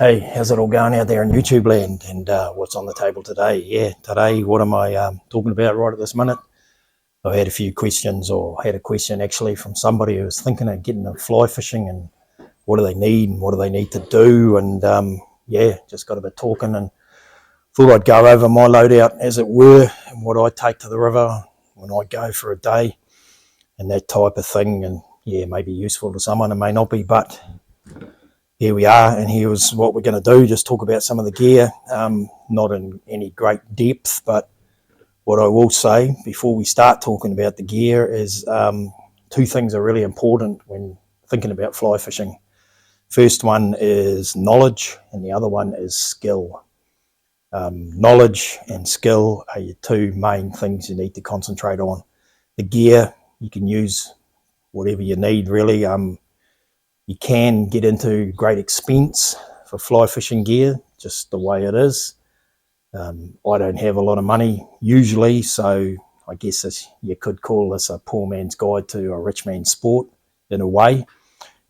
Hey, how's it all going out there in YouTube land, and what's on the table today? Yeah, today, what am I talking about right at this minute? I had a few questions, or had a question actually from somebody who was thinking of getting into fly fishing, and what do they need and what do they need to do, and yeah, just got a bit talking and thought I'd go over my loadout, as it were, and what I take to the river when I go for a day, and that type of thing, and yeah, may be useful to someone, it may not be, but here we are, and here's what we're going to do. Just talk about some of the gear, not in any great depth, but what I will say before we start talking about the gear is two things are really important when thinking about fly fishing. First one is knowledge, and the other one is skill. Knowledge and skill are your two main things you need to concentrate on. The gear, you can use whatever you need, really. You can get into great expense for fly fishing gear, just the way it is. I don't have a lot of money usually, so I guess you could call this a poor man's guide to a rich man's sport in a way.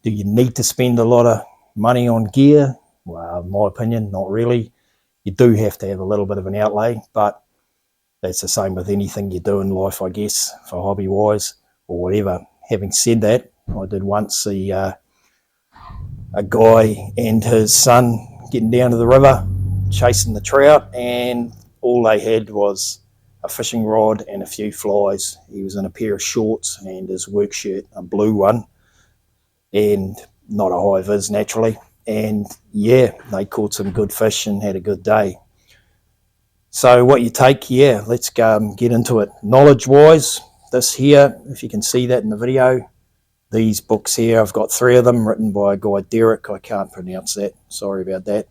Do you need to spend a lot of money on gear? Well, in my opinion, not really. You do have to have a little bit of an outlay, but that's the same with anything you do in life, I guess, for hobby-wise or whatever. Having said that, I did once see a guy and his son getting down to the river, chasing the trout, and all they had was a fishing rod and a few flies. He was in a pair of shorts and his work shirt, a blue one, and not a high vis naturally. And yeah, they caught some good fish and had a good day. So what you take, yeah, let's go get into it. Knowledge-wise, this here, if you can see that in the video, these books here, I've got 3 of them written by a guy, Derek. I can't pronounce that. Sorry about that.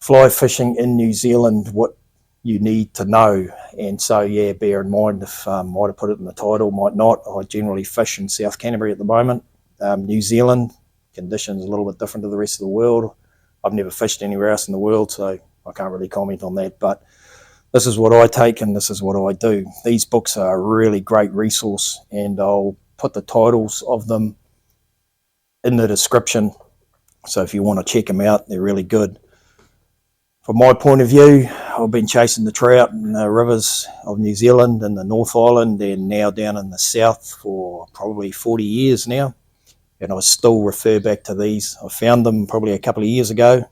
Fly fishing in New Zealand, what you need to know. And so, yeah, bear in mind if might have put it in the title, might not. I generally fish in South Canterbury at the moment. New Zealand, conditions a little bit different to the rest of the world. I've never fished anywhere else in the world, so I can't really comment on that. But this is what I take and this is what I do. These books are a really great resource, and I'll put the titles of them in the description, so if you want to check them out, they're really good. From my point of view, I've been chasing the trout in the rivers of New Zealand and the North Island, and now down in the south for probably 40 years now, and I still refer back to these. I found them probably a couple of years ago.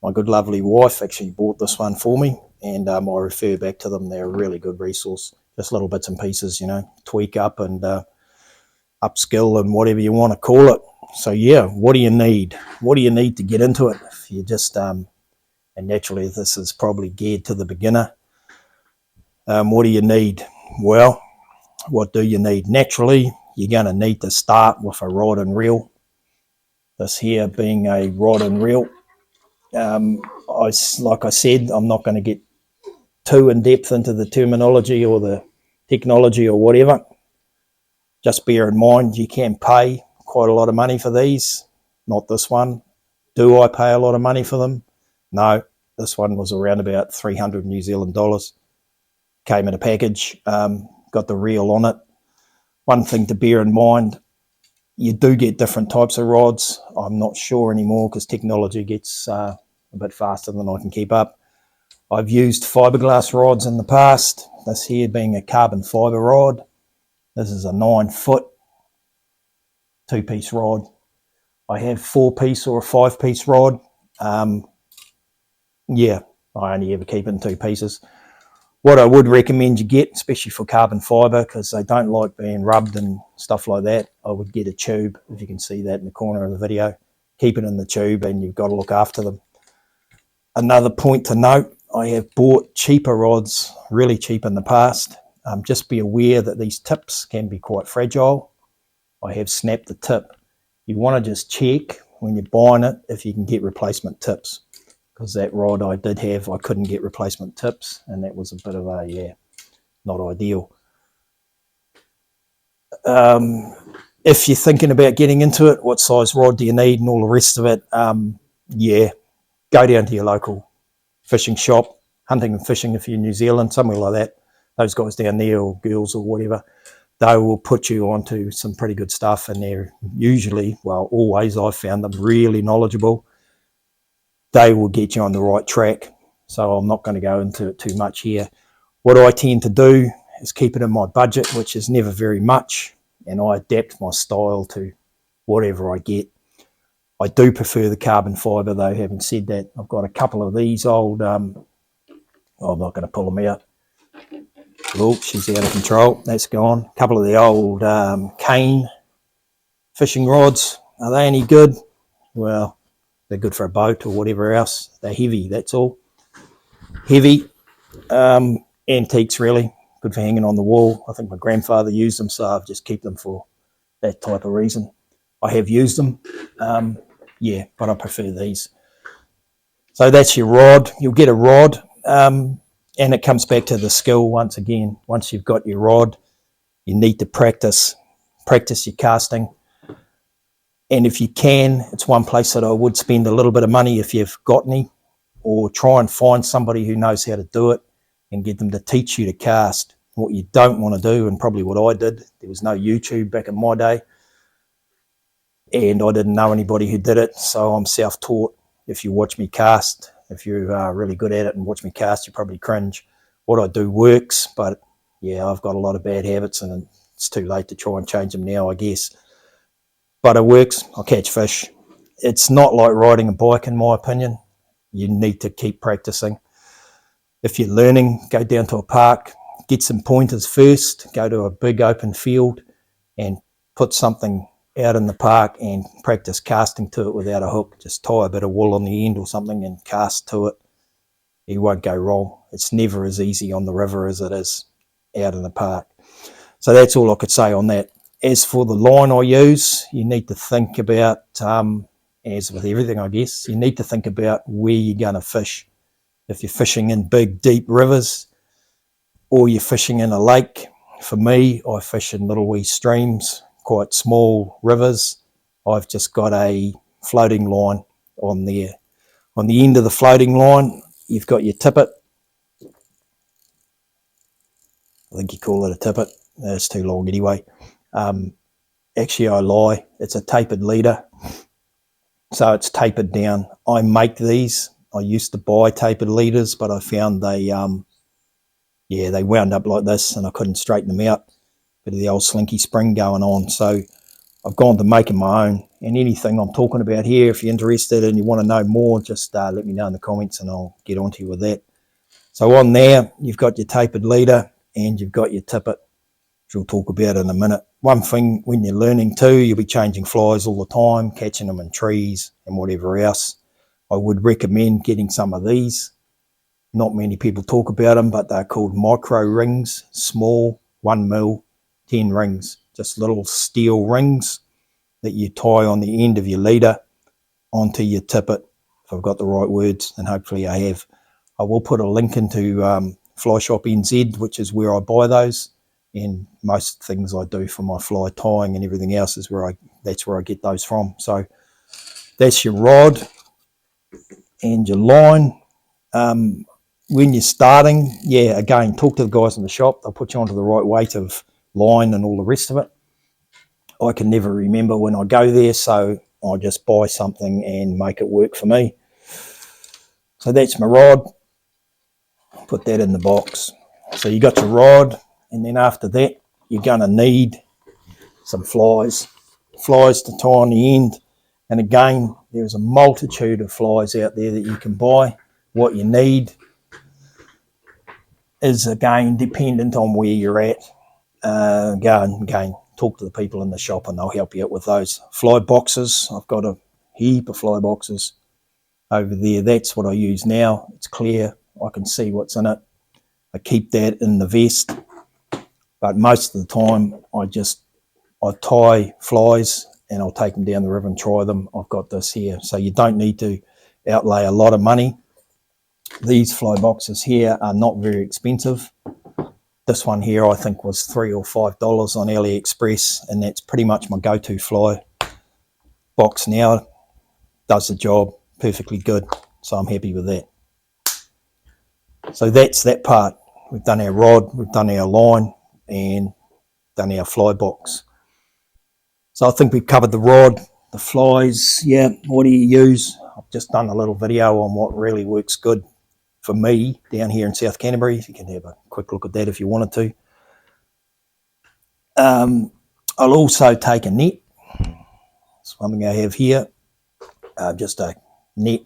My good lovely wife actually bought this one for me, and I refer back to them. They're a really good resource, just little bits and pieces, tweak up and upskill and whatever you want to call it. So yeah, what do you need? What do you need to get into it? If you just and naturally this is probably geared to the beginner. What do you need? Well, what do you need? Naturally, you're going to need to start with a rod and reel. This here being a rod and reel. Like I said, I'm not going to get too in depth into the terminology or the technology or whatever. Just bear in mind, you can pay quite a lot of money for these. Not this one. Do I pay a lot of money for them? No. This one was around about 300 New Zealand dollars. Came in a package, got the reel on it. One thing to bear in mind, you do get different types of rods. I'm not sure anymore because technology gets a bit faster than I can keep up. I've used fiberglass rods in the past. This here being a carbon fiber rod. This is a 9-foot 2-piece rod. I have 4-piece or a 5-piece rod. Yeah, I only ever keep it in 2 pieces. What I would recommend you get, especially for carbon fiber, because they don't like being rubbed and stuff like that, I would get a tube, if you can see that in the corner of the video. Keep it in the tube and you've got to look after them. Another point to note, I have bought cheaper rods, really cheap in the past. Just be aware that these tips can be quite fragile. I have snapped the tip. You want to just check when you're buying it if you can get replacement tips, because that rod I did have, I couldn't get replacement tips, and that was a bit of a, yeah, not ideal. If you're thinking about getting into it, what size rod do you need and all the rest of it, yeah, go down to your local fishing shop, hunting and fishing if you're in New Zealand, somewhere like that. Those guys down there, or girls or whatever, they will put you onto some pretty good stuff, and they're usually, well, always I've found them really knowledgeable. they will get you on the right track. So I'm not going to go into it too much here. What I tend to do is keep it in my budget, which is never very much, and I adapt my style to whatever I get. I do prefer the carbon fibre though. Having said that, I've got a couple of these old, I'm not going to pull them out. Oh, she's out of control. That's gone. A couple of the old cane fishing rods. Are they any good? Well, they're good for a boat or whatever else. They're heavy, that's all. Heavy. Antiques, really. Good for hanging on the wall. I think my grandfather used them, so I've just keep them for that type of reason. I have used them, yeah, but I prefer these. So that's your rod. You'll get a rod, and it comes back to the skill once again. Once you've got your rod, you need to practice your casting. And if you can, it's one place that I would spend a little bit of money if you've got any, or try and find somebody who knows how to do it and get them to teach you to cast. What you don't want to do, and probably what I did, there was no YouTube back in my day, and I didn't know anybody who did it, so I'm self-taught. If you watch me cast, if you're really good at it and watch me cast, you probably cringe. What I do works, but yeah, I've got a lot of bad habits and it's too late to try and change them now, I guess. But it works. I catch fish. It's not like riding a bike, in my opinion. You need to keep practicing. If you're learning, go down to a park, get some pointers first, go to a big open field and put something out in the park and practice casting to it without a hook. Just tie a bit of wool on the end or something and cast to it. You won't go wrong. It's never as easy on the river as it is out in the park. So that's all I could say on that. As for the line I use, you need to think about, as with everything I guess, you need to think about where you're going to fish. If you're fishing in big, deep rivers or you're fishing in a lake, for me, I fish in little wee streams, quite small rivers. I've just got a floating line on there. On the end of the floating line, you've got your tippet. I think you call it a tippet. It's too long anyway. Actually, I lie. It's a tapered leader. So it's tapered down. I make these. I used to buy tapered leaders, but I found they wound up like this and I couldn't straighten them out. Bit of the old slinky spring going on. So I've gone to making my own. And anything I'm talking about here, if you're interested and you want to know more, just let me know in the comments and I'll get onto you with that. So on there, you've got your tapered leader and you've got your tippet, which we'll talk about in a minute. One thing when you're learning too, you'll be changing flies all the time, catching them in trees and whatever else. I would recommend getting some of these. Not many people talk about them, but they're called micro rings, small, 1 mil, 10 rings, just little steel rings that you tie on the end of your leader onto your tippet, if I've got the right words, and hopefully I have. I will put a link into Fly Shop NZ, which is where I buy those, and most things I do for my fly tying and everything else is that's where I get those from. So that's your rod and your line. When you're starting, yeah, again, talk to the guys in the shop. They'll put you onto the right weight of line and all the rest of it. I can never remember when I go there, so I just buy something and make it work for me. So that's my rod. Put that in the box. So you got your rod, and then after that, you're going to need some flies to tie on the end. And again, there's a multitude of flies out there that you can buy. What you need is, again, dependent on where you're at. Again, talk to the people in the shop and they'll help you out with those. Fly boxes, I've got a heap of fly boxes over there. That's what I use now. It's clear. I can see what's in it. I keep that in the vest. But most of the time, I tie flies and I'll take them down the river and try them. I've got this here. So you don't need to outlay a lot of money. These fly boxes here are not very expensive. This one here I think was $3 or $5 on AliExpress, and that's pretty much my go-to fly box now. Does the job perfectly good, so I'm happy with that. So that's that part. We've done our rod, we've done our line, and done our fly box. So I think we've covered the rod, the flies. Yeah, what do you use? I've just done a little video on what really works good for me down here in South Canterbury. You can have a quick look at that if you wanted to. I'll also take a net, something I have here, just a net.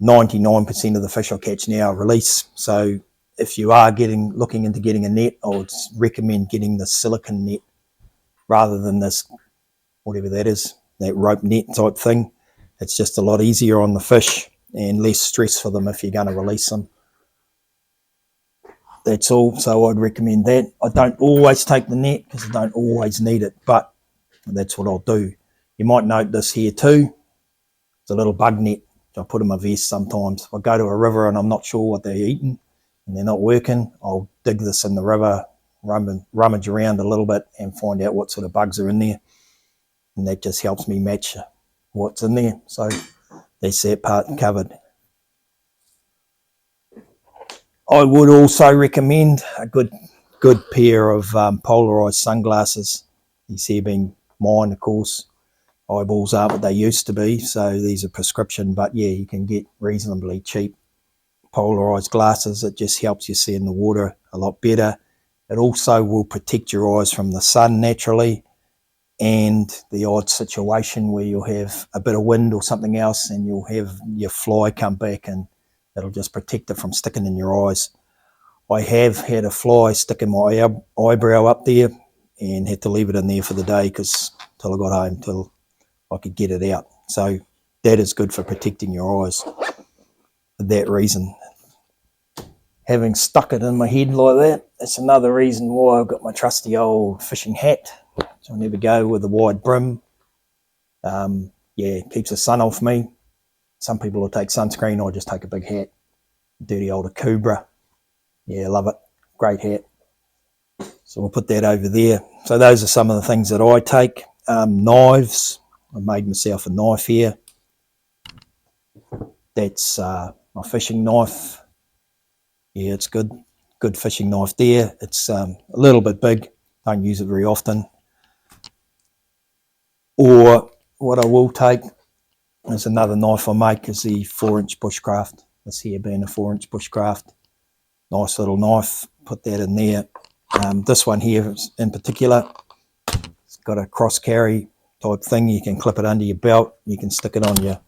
99% of the fish I catch now release. So if you are looking into getting a net, I would recommend getting the silicone net rather than this, whatever that is, that rope net type thing. It's just a lot easier on the fish and less stress for them if you're going to release them. That's all. So I'd recommend that. I don't always take the net because I don't always need it, but that's what I'll do. You might note this here too. It's a little bug net I put in my vest sometimes. If I go to a river and I'm not sure what they're eating and they're not working, I'll dig this in the river, rummage around a little bit and find out what sort of bugs are in there. And that just helps me match what's in there. So that's that part covered. I would also recommend a good pair of polarized sunglasses. These here being mine, of course. Eyeballs aren't what they used to be, so these are prescription, but yeah, you can get reasonably cheap polarized glasses. It just helps you see in the water a lot better. It also will protect your eyes from the sun naturally, and the odd situation where you'll have a bit of wind or something else and you'll have your fly come back and it'll just protect it from sticking in your eyes. I have had a fly stick in my eyebrow up there and had to leave it in there for the day till I got home, till I could get it out. So that is good for protecting your eyes for that reason. Having stuck it in my head like that, that's another reason why I've got my trusty old fishing hat. So I never go with a wide brim. Yeah, it keeps the sun off me. Some people will take sunscreen, I just take a big hat. Dirty old Cobra. Yeah, love it. Great hat. So we'll put that over there. So those are some of the things that I take. Knives. I made myself a knife here. That's my fishing knife. Yeah, it's good fishing knife there. It's a little bit big. Don't use it very often. Or what I will take is another knife I make is the 4-inch bushcraft. This here being a 4-inch bushcraft. Nice little knife. Put that in there. This one here in particular, it's got a cross carry type thing. You can clip it under your belt. You can stick it on your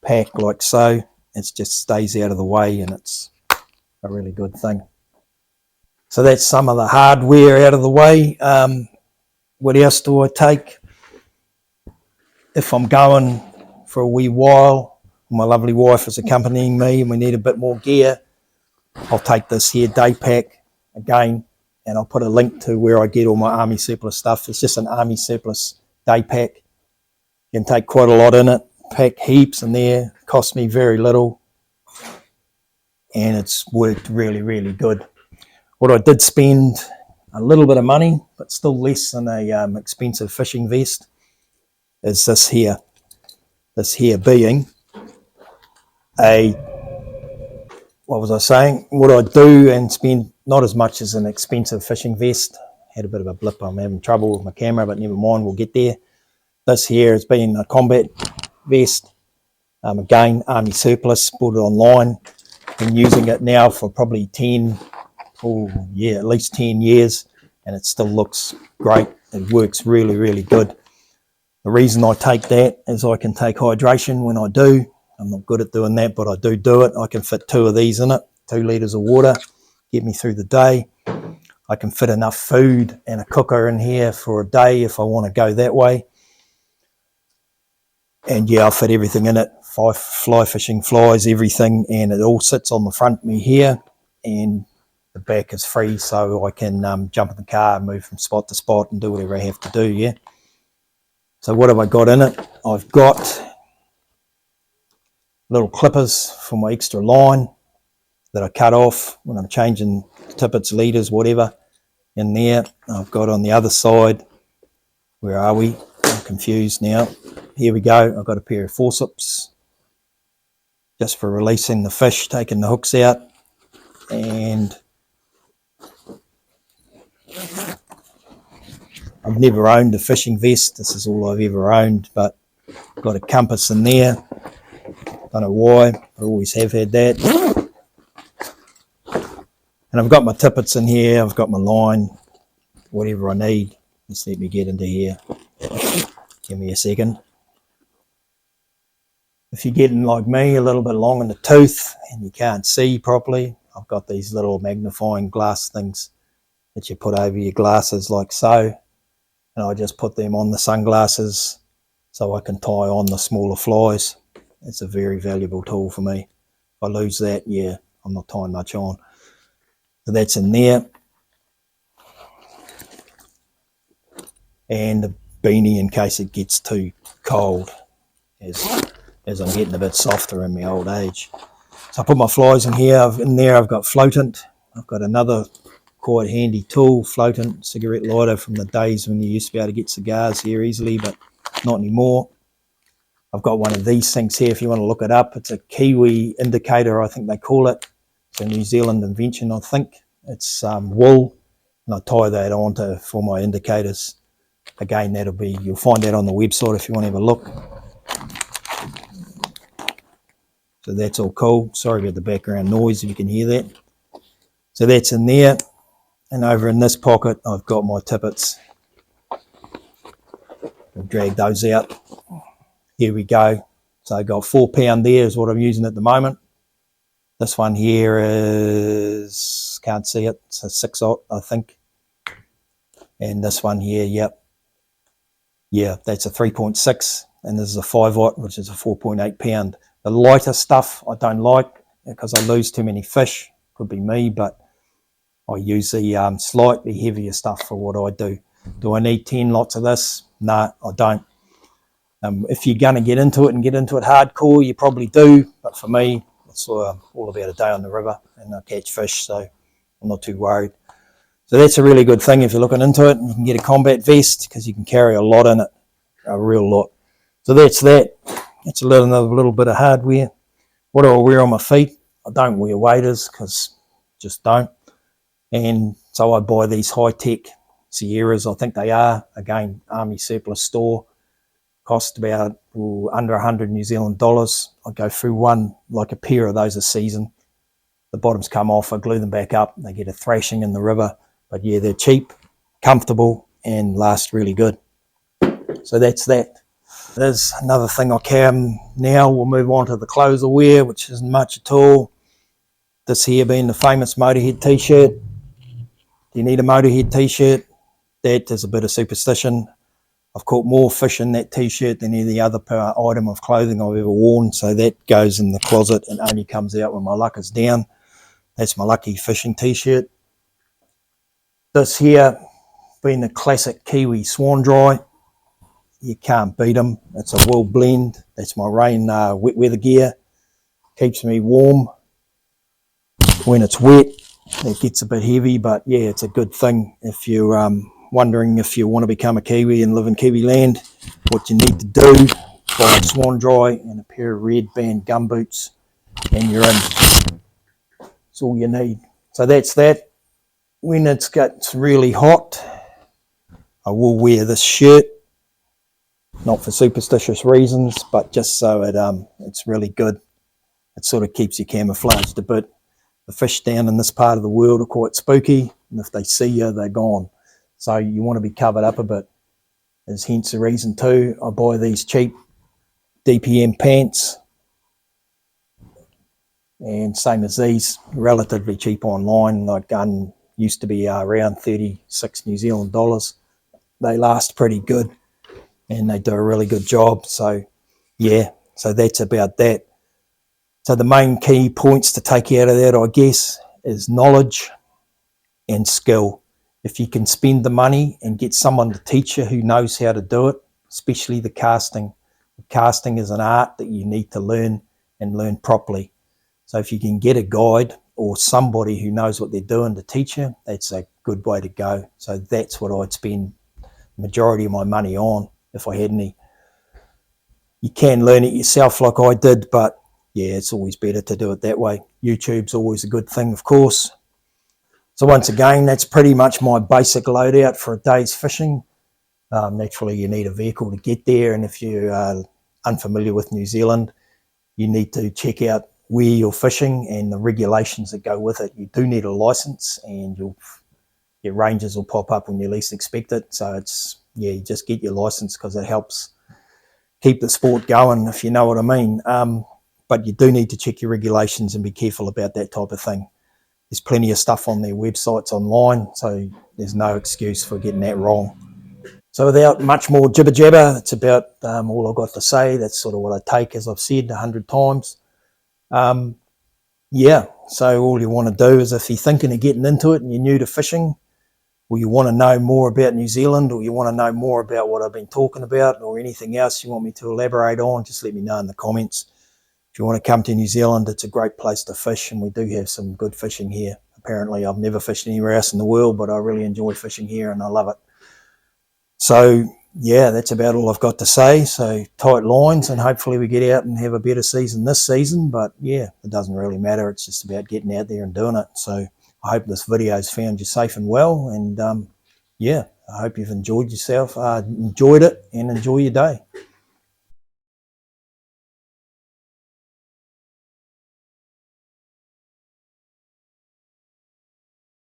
pack like so. It just stays out of the way and it's a really good thing. So that's some of the hardware out of the way. What else do I take? If I'm going for a wee while, my lovely wife is accompanying me and we need a bit more gear, I'll take this here day pack again, and I'll put a link to where I get all my Army Surplus stuff. It's just an Army Surplus day pack. You can take quite a lot in it, pack heaps in there, cost me very little, and it's worked really, really good. What I did spend a little bit of money, but still less than a expensive fishing vest, is this here. This here being a, what was I saying? What I do and spend not as much as an expensive fishing vest. Had a bit of a blip, I'm having trouble with my camera, but never mind, we'll get there. This here has been a combat vest. Again, Army Surplus, bought it online. Been using it now for probably at least 10 years, and it still looks great. It works really, really good. The reason I take that is I can take hydration when I do. I'm not good at doing that, but I do it. I can fit 2 of these in it, 2 litres of water, get me through the day. I can fit enough food and a cooker in here for a day if I want to go that way. And yeah, I'll fit everything in it, fly fishing flies, everything, and it all sits on the front of me here, and the back is free, so I can jump in the car and move from spot to spot and do whatever I have to do, yeah. So what have I got in it? I've got little clippers for my extra line that I cut off when I'm changing tippets, leaders, whatever, in there. I've got on the other side, where are we? I'm confused now. Here we go. I've got a pair of forceps just for releasing the fish, taking the hooks out. And I've never owned a fishing vest. This is all I've ever owned, but I've got a compass in there. Don't know why, I always have had that. And I've got my tippets in here, I've got my line, whatever I need. Just let me get into here. Give me a second. If you're getting like me, a little bit long in the tooth and you can't see properly, I've got these little magnifying glass things that you put over your glasses like so. And I just put them on the sunglasses so I can tie on the smaller flies. It's a very valuable tool for me. If I lose that, yeah, I'm not tying much on. So that's in there. And a beanie in case it gets too cold as I'm getting a bit softer in my old age. So I put my flies in here. In there I've got floatant. I've got another quite handy tool, floatant cigarette lighter from the days when you used to be able to get cigars here easily, but not anymore. I've got one of these things here if you want to look it up. It's a Kiwi indicator, I think they call it. It's a New Zealand invention, I think. It's wool, and I tie that on for my indicators. Again, you'll find that on the website if you want to have a look. So that's all cool. Sorry about the background noise if you can hear that. So that's in there. And over in this pocket, I've got my tippets. I'll drag those out. Here we go. So I've got £4 there is what I'm using at the moment. This one here is, can't see it, it's a 6/0, I think. And this one here, yep. Yeah, that's a 3.6. And this is a 5/0, which is a 4.8 pound. The lighter stuff I don't like because I lose too many fish. Could be me, but I use the slightly heavier stuff for what I do. Do I need 10 lots of this? No, I don't. If you're going to get into it hardcore, you probably do. But for me, it's all about a day on the river and I catch fish, so I'm not too worried. So that's a really good thing if you're looking into it. You can get a combat vest because you can carry a lot in it, a real lot. So that's that. That's another little bit of hardware. What do I wear on my feet? I don't wear waders because just don't. And so I buy these high-tech Sierras, I think they are. Again, Army Surplus Store. Cost about under 100 New Zealand dollars. I go through one, like a pair of those a season. The bottoms come off, I glue them back up. They get a thrashing in the river. But yeah, they're cheap, comfortable, and last really good. So that's that. There's another thing I can now. We'll move on to the clothes I wear, which isn't much at all. This here being the famous Motorhead t-shirt. Do you need a Motorhead t-shirt? That is a bit of superstition. I've caught more fish in that t-shirt than any other item of clothing I've ever worn, so that goes in the closet and only comes out when my luck is down. That's my lucky fishing t-shirt. This here being the classic Kiwi Swan Dry. You can't beat them. It's a wool blend. That's my rain wet weather gear. Keeps me warm when it's wet. It gets a bit heavy, but yeah, it's a good thing if you're wondering if you want to become a Kiwi and live in Kiwi land. What you need to do, buy a Swan Dry and a pair of red band gumboots, and you're in. That's all you need. So that's that. When it gets really hot, I will wear this shirt. Not for superstitious reasons, but just so it's really good. It sort of keeps you camouflaged a bit. The fish down in this part of the world are quite spooky, and if they see you, they're gone. So you want to be covered up a bit. There's hence the reason too. I buy these cheap DPM pants, and same as these, relatively cheap online. Like used to be around 36 New Zealand dollars. They last pretty good, and they do a really good job. So yeah, so that's about that. So the main key points to take out of that, I guess, is knowledge and skill. If you can spend the money and get someone to teach you who knows how to do it, especially the casting. Casting is an art that you need to learn and learn properly. So if you can get a guide or somebody who knows what they're doing to teach you, that's a good way to go. So that's what I'd spend the majority of my money on if I had any. You can learn it yourself like I did, but yeah, it's always better to do it that way. YouTube's always a good thing, of course. So once again, that's pretty much my basic loadout for a day's fishing. Naturally, you need a vehicle to get there, and if you are unfamiliar with New Zealand, you need to check out where you're fishing and the regulations that go with it. You do need a license, and your ranges will pop up when you least expect it. So it's, yeah, you just get your license because it helps keep the sport going, if you know what I mean. But you do need to check your regulations and be careful about that type of thing. There's plenty of stuff on their websites online, so there's no excuse for getting that wrong. So without much more jibber jabber, it's about all I've got to say. That's sort of what I take, as I've said 100 times. Yeah, so all you want to do is, if you're thinking of getting into it and you're new to fishing, or you want to know more about New Zealand, or you want to know more about what I've been talking about, or anything else you want me to elaborate on, just let me know in the comments. If you want to come to New Zealand, it's a great place to fish, and we do have some good fishing here. Apparently, I've never fished anywhere else in the world, but I really enjoy fishing here and I love it. So, yeah, that's about all I've got to say. So, tight lines, and hopefully we get out and have a better season this season. But yeah, it doesn't really matter. It's just about getting out there and doing it. So, I hope this video's found you safe and well. And yeah, I hope you've enjoyed yourself, enjoyed it, and enjoy your day.